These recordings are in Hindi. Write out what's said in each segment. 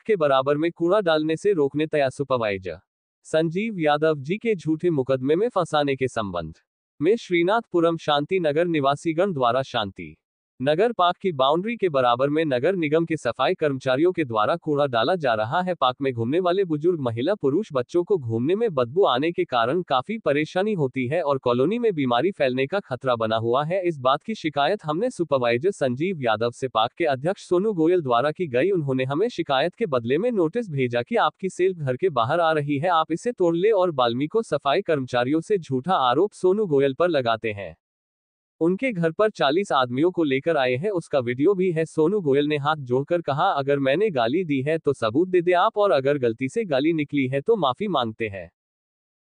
के बराबर में कूड़ा डालने से रोकने तैयार सुपरवाइजर संजीव यादव जी के झूठे मुकदमे में फंसाने के संबंध में श्रीनाथपुरम शांति नगर निवासीगण द्वारा शांति नगर पार्क की बाउंड्री के बराबर में नगर निगम के सफाई कर्मचारियों के द्वारा कूड़ा डाला जा रहा है। पार्क में घूमने वाले बुजुर्ग, महिला, पुरुष, बच्चों को घूमने में बदबू आने के कारण काफी परेशानी होती है और कॉलोनी में बीमारी फैलने का खतरा बना हुआ है। इस बात की शिकायत हमने सुपरवाइजर संजीव यादव से पार्क के अध्यक्ष सोनू गोयल द्वारा की गई। उन्होंने हमें शिकायत के बदले में नोटिस भेजा कि आपकी सेल घर के बाहर आ रही है, आप इसे तोड़ ले और बाल्मीकि सफाई कर्मचारियों से झूठा आरोप सोनू गोयल पर लगाते हैं। उनके घर पर 40 आदमियों को लेकर आए हैं, उसका वीडियो भी है। सोनू गोयल ने हाथ जोड़कर कहा, अगर मैंने गाली दी है तो सबूत दे दे आप, और अगर गलती से गाली निकली है तो माफी मांगते हैं।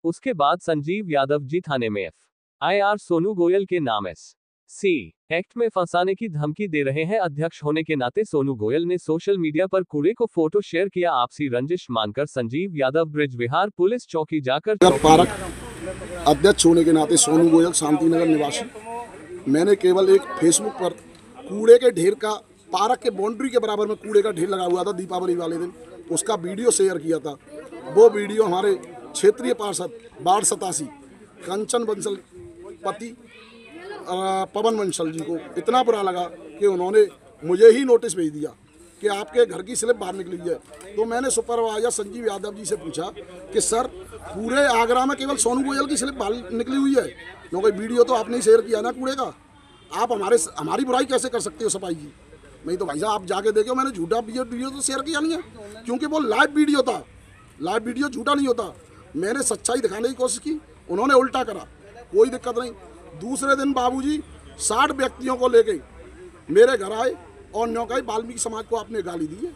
उसके बाद संजीव यादव जी थाने में FIR सोनू गोयल के नाम SC एक्ट में फंसाने की धमकी दे रहे हैं। अध्यक्ष होने के नाते सोनू गोयल ने सोशल मीडिया पर कूड़े को फोटो शेयर किया। आपसी रंजिश मानकर संजीव यादव ब्रिज विहार पुलिस चौकी जाकर पार्क अध्यक्ष होने के नाते सोनू गोयल शांति नगर निवासी, मैंने केवल एक फेसबुक पर कूड़े के ढेर का, पार्क के बाउंड्री के बराबर में कूड़े का ढेर लगा हुआ था दीपावली वाले दिन, उसका वीडियो शेयर किया था। वो वीडियो हमारे क्षेत्रीय पार्षद वार्ड 87 कंचन बंसल पति पवन बंसल जी को इतना बुरा लगा कि उन्होंने मुझे ही नोटिस भेज दिया कि आपके घर की स्लिप बाहर निकली है। तो मैंने सुपरवाइजर संजीव यादव जी से पूछा कि सर, पूरे आगरा में केवल सोनू गोयल की स्लिप बाहर निकली हुई है, क्योंकि वीडियो तो आपने शेयर किया ना कूड़े का, आप हमारी बुराई कैसे कर सकते हो सफाई की? नहीं तो भाई साहब आप जाके देखो, मैंने झूठा वीडियो तो शेयर किया नहीं है, क्योंकि वो लाइव वीडियो था। लाइव वीडियो झूठा नहीं होता। मैंने सच्चाई दिखाने की कोशिश की, उन्होंने उल्टा करा, कोई दिक्कत नहीं। दूसरे दिन बाबूजी 60 व्यक्तियों को लेके मेरे घर आए और न्यों वाल्मीकि समाज को आपने गाली दी है।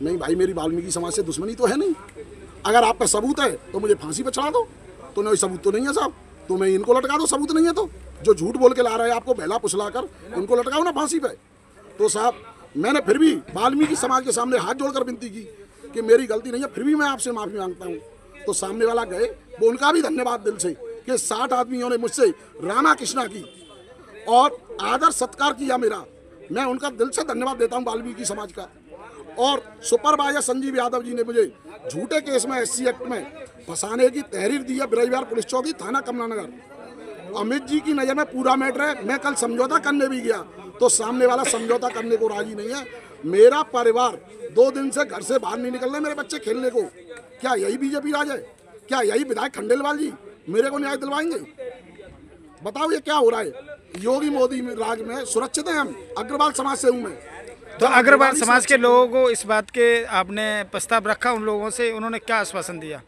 नहीं भाई, मेरी वाल्मीकि समाज से दुश्मनी तो है नहीं। अगर आपका सबूत है तो मुझे फांसी पर चढ़ा दो। तो नहीं, सबूत तो नहीं है साहब, तो मैं इनको लटका दो। सबूत नहीं है तो जो झूठ बोल के ला रहे हैं आपको बहला फुसला कर, उनको लटकाओ ना फांसी पे। तो साहब मैंने फिर भी वाल्मीकि समाज के सामने हाथ जोड़कर विनती की कि मेरी गलती नहीं है, फिर भी मैं आपसे माफ़ी मांगता हूँ। तो सामने वाला गए, वो उनका भी धन्यवाद दिल से कि 60 आदमियों ने मुझसे राणा कृष्णा की और आदर सत्कार किया मेरा। मैं उनका दिल से धन्यवाद देता हूँ वाल्मीकि समाज का। और सुपरवाइजर संजीव यादव जी ने मुझे झूठे केस में SC एक्ट में फंसाने की तहरीर दी है। बिरजबिहार पुलिस चौकी, थाना कमला नगर। अमित जी की नज़र में पूरा मैटर है। मैं कल समझौता करने भी गया तो सामने वाला समझौता करने को राजी नहीं है। मेरा परिवार 2 दिन से घर से बाहर नहीं निकल रहे, मेरे बच्चे खेलने को। क्या यही बीजेपी राज है? क्या यही विधायक खंडेलवाल जी मेरे को न्याय दिलवाएंगे? बताओ ये क्या हो रहा है? योगी मोदी राज में सुरक्षित है हम? अग्रवाल समाज से हूँ मैं। तो अग्रवाल समाज के लोगों को इस बात के आपने प्रस्ताव रखा उन लोगों से, उन्होंने क्या आश्वासन दिया?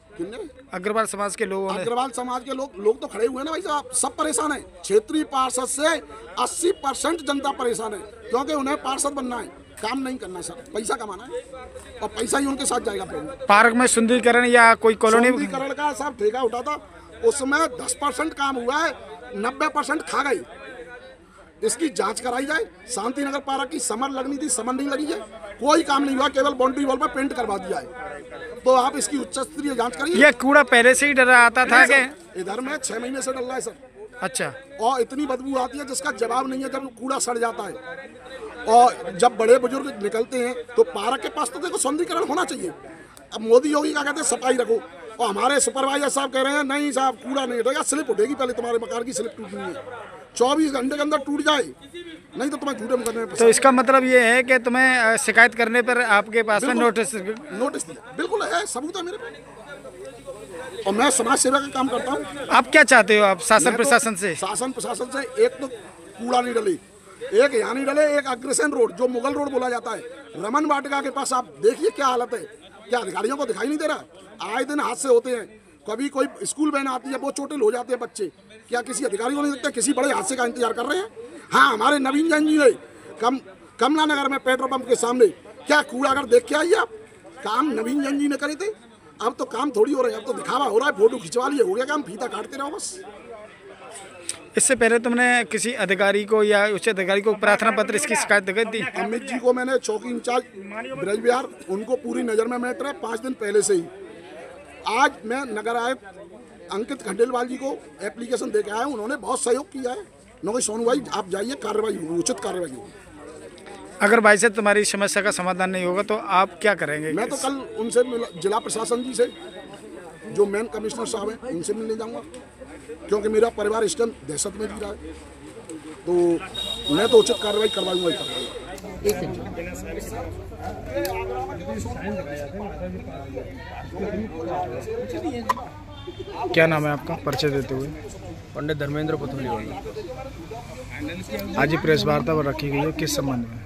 अग्रवाल समाज के लोगों ने? अग्रवाल समाज के लोग तो खड़े हुए हैं ना भाई साहब, सब परेशान है। क्षेत्रीय पार्षद से 80% जनता परेशान है, क्योंकि उन्हें पार्षद बनना है, काम नहीं करना सर, पैसा कमाना है और पैसा ही उनके साथ जाएगा। पार्क में सुंदरीकरण या कोई कॉलोनी सुंदरीकरण का सब ठेका उठा था, उसमें 10% काम हुआ है, 90% खा गई। इसकी जांच कराई जाए। शांति नगर पार्क की समर लगनी थी, समर नहीं लगी है, कोई काम नहीं हुआ, केवल बाउंड्री वॉल पर पेंट करवा दिया है। तो आप इसकी उच्च स्तरीय जांच करिए। ये कूड़ा पहले से ही डरा आता था कि इधर में 6 महीने से डल रहा है सर। अच्छा। और इतनी बदबू आती है जिसका जवाब नहीं है जब कूड़ा सड़ जाता है। और जब बड़े बुजुर्ग निकलते हैं तो पार्क के पास तो देखो सौंदर्यीकरण होना चाहिए। अब मोदी योगी क्या कहते हैं, सफाई रखो, और हमारे सुपरवाइजर साहब कह रहे हैं नहीं साहब कूड़ा नहीं हटेगा, स्लिप उठेगी, पहले तुम्हारे मकान की स्लिप टूटनी है, 24 घंटे के अंदर टूट जाए, नहीं तो तुम्हें झूठे मुकदमे में। तो इसका मतलब ये है कि तुम्हें शिकायत करने पर आपके पास में नोटिस दिया? बिल्कुल है, सबूत है मेरे पास, और मैं समाज सेवा का काम करता हूँ। आप क्या चाहते हो आप शासन प्रशासन से? शासन प्रशासन से एक तो कूड़ा नहीं डले, एक यहाँ नहीं डले, एक अग्रसेन रोड जो मुगल रोड बोला जाता है, रमन वाटिका के पास आप देखिए क्या हालत है। क्या अधिकारियों को दिखाई नहीं दे रहा? आए दिन हादसे होते हैं, कभी कोई स्कूल वैन आती है वो चोटिल हो जाते हैं बच्चे, क्या किसी अधिकारी को नहीं दिखता? किसी बड़े हादसे का इंतजार कर रहे हैं? हाँ, हमारे नवीन जैन जी ने कमला नगर में पेट्रोल पंप के सामने क्या कूड़ा अगर देख के आइए आप, काम नवीन जैन जी ने करे थे। अब तो काम थोड़ी हो रहा है, अब तो दिखावा हो रहा है, फोटो खिंचवा लिए, हो गया काम, फीता काटते रहो बस। इससे पहले तुमने किसी अधिकारी को या उच्च अधिकारी को प्रार्थना पत्र इसकी शिकायत दी? अमित जी को मैंने चौकी इंचार्ज ब्रजबिहार, उनको पूरी नज़र में मैटर है 5 दिन पहले से ही। आज मैं नगर आयुक्त अंकित खंडेलवाल जी को एप्लीकेशन दे के आया, उन्होंने बहुत सहयोग किया है। नौकरी सोनू भाई आप जाइए, कार्रवाई होगी, उचित कार्रवाई होगी। अगर भाई साहब तुम्हारी समस्या का समाधान नहीं होगा तो आप क्या करेंगे? मैं तो कल उनसे जिला प्रशासन जी से, जो मेन कमिश्नर साहब हैं, उनसे मिलने जाऊंगा, क्योंकि मेरा परिवार इस टाइम दहशत में जी रहा है। तो मैं तो उचित कार्रवाई करवाऊंगा ही करवाऊंगा। क्या नाम है आपका, परिचय देते हुए? पंडित धर्मेंद्र पथौलीवाला। आज ही प्रेस वार्ता रखी गई है, किस संबंध में?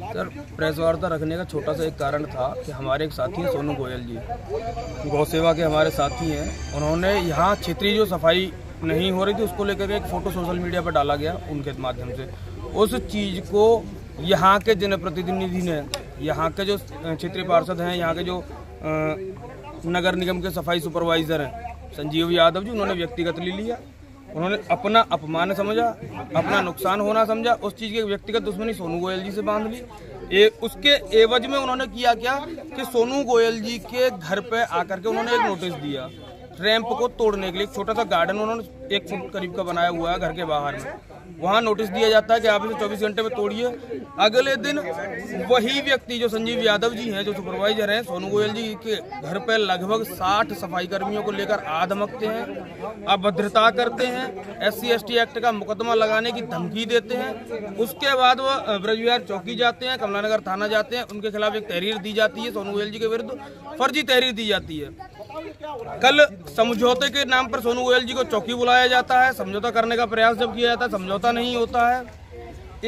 सर, प्रेस वार्ता रखने का छोटा सा एक कारण था कि हमारे एक साथी हैं सोनू गोयल जी, गौ सेवा के हमारे साथी हैं। उन्होंने यहाँ क्षेत्रीय जो सफाई नहीं हो रही थी उसको लेकर के एक फ़ोटो सोशल मीडिया पर डाला गया उनके माध्यम से। उस चीज़ को यहाँ के जनप्रतिनिधि ने, यहाँ के जो क्षेत्रीय पार्षद हैं, यहाँ के जो नगर निगम के सफाई सुपरवाइज़र हैं संजीव यादव जी, उन्होंने व्यक्तिगत ले लिया। उन्होंने अपना अपमान समझा, अपना नुकसान होना समझा, उस चीज़ की व्यक्तिगत दुश्मनी सोनू गोयल जी से बांध ली। उसके एवज में उन्होंने किया क्या कि सोनू गोयल जी के घर पे आकर के उन्होंने एक नोटिस दिया रैंप को तोड़ने के लिए। एक छोटा सा गार्डन उन्होंने 1 फुट करीब का बनाया हुआ है घर के बाहर में, वहाँ नोटिस दिया जाता है कि आप इसे 24 घंटे में तोड़िए। अगले दिन वही व्यक्ति जो संजीव यादव जी हैं, जो सुपरवाइजर हैं, सोनू गोयल जी के घर पर लगभग 60 सफाई कर्मियों को लेकर आ धमकते हैं, अभद्रता करते हैं, SC/ST एक्ट का मुकदमा लगाने की धमकी देते हैं। उसके बाद वो ब्रजविहार चौकी जाते हैं, कमलानगर थाना जाते हैं, उनके खिलाफ एक तहरीर दी जाती है, सोनू गोयल जी के विरुद्ध फर्जी तहरीर दी जाती है। कल समझौते के नाम पर सोनू गोयल जी को चौकी बुलाया जाता है, समझौता करने का प्रयास जब किया जाता है, समझौता नहीं होता है।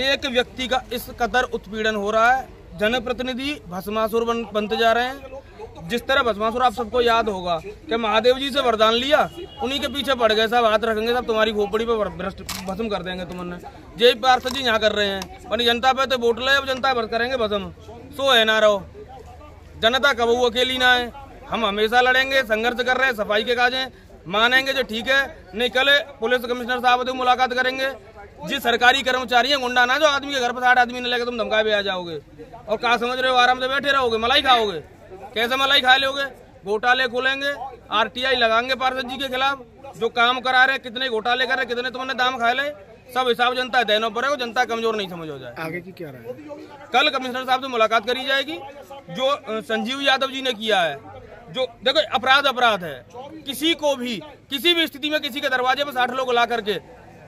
एक व्यक्ति का इस कदर उत्पीड़न हो रहा है, जनप्रतिनिधि भस्मासुर बनते जा रहे हैं। जिस तरह भस्मासुर आप सबको याद होगा कि महादेव जी से वरदान लिया, उन्हीं के पीछे पड़ गए, सब हाथ रखेंगे, सब तुम्हारी खोपड़ी पे भस्म कर देंगे तुमने। जय पार्षद जी यहाँ कर रहे हैं, पर जनता पे तो वोट ले, अब जनता करेंगे भस्म। सो है ना रहो, जनता कब अकेली ना है। हम हमेशा लड़ेंगे, संघर्ष कर रहे हैं, सफाई के काज हैं, मानेंगे जो ठीक है, नहीं कल पुलिस कमिश्नर साहब से मुलाकात करेंगे। जी सरकारी कर्मचारी हैं, गुंडा ना जो आदमी के घर पर 60 आदमी ने लेकर तुम धमकाए पे आ जाओगे और कहा समझ रहे हो आराम से बैठे रहोगे, मलाई खाओगे। कैसे मलाई खा लोगे? घोटाले खोलेंगे, RTI लगाएंगे पार्षद जी के खिलाफ, जो काम करा रहे, कितने घोटाले कर रहे, कितने तुमने दाम खाए ले, सब हिसाब जनता देना पड़ेगा। जनता कमजोर नहीं समझ हो जाए। आगे की क्या राय है? कल कमिश्नर साहब से मुलाकात करी जाएगी। जो संजीव यादव जी ने किया है, जो देखो अपराध है, किसी को भी किसी भी स्थिति में किसी के दरवाजे पर 60 लोग ला करके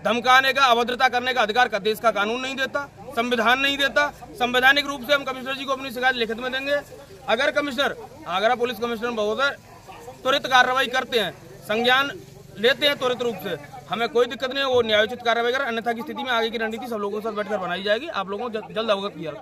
धमकाने का, अभद्रता करने का अधिकार का देश का कानून नहीं देता, संविधान नहीं देता। संवैधानिक रूप से हम कमिश्नर जी को अपनी शिकायत लिखित में देंगे। अगर कमिश्नर, आगरा पुलिस कमिश्नर महोदय त्वरित कार्रवाई करते हैं, संज्ञान लेते हैं त्वरित रूप से, हमें कोई दिक्कत नहीं है, वो न्यायोचित कार्रवाई करें। अन्यथा की स्थिति में आगे की रणनीति सब लोगों के साथ बैठकर बनाई जाएगी, आप लोगों को जल्द अवगत किया।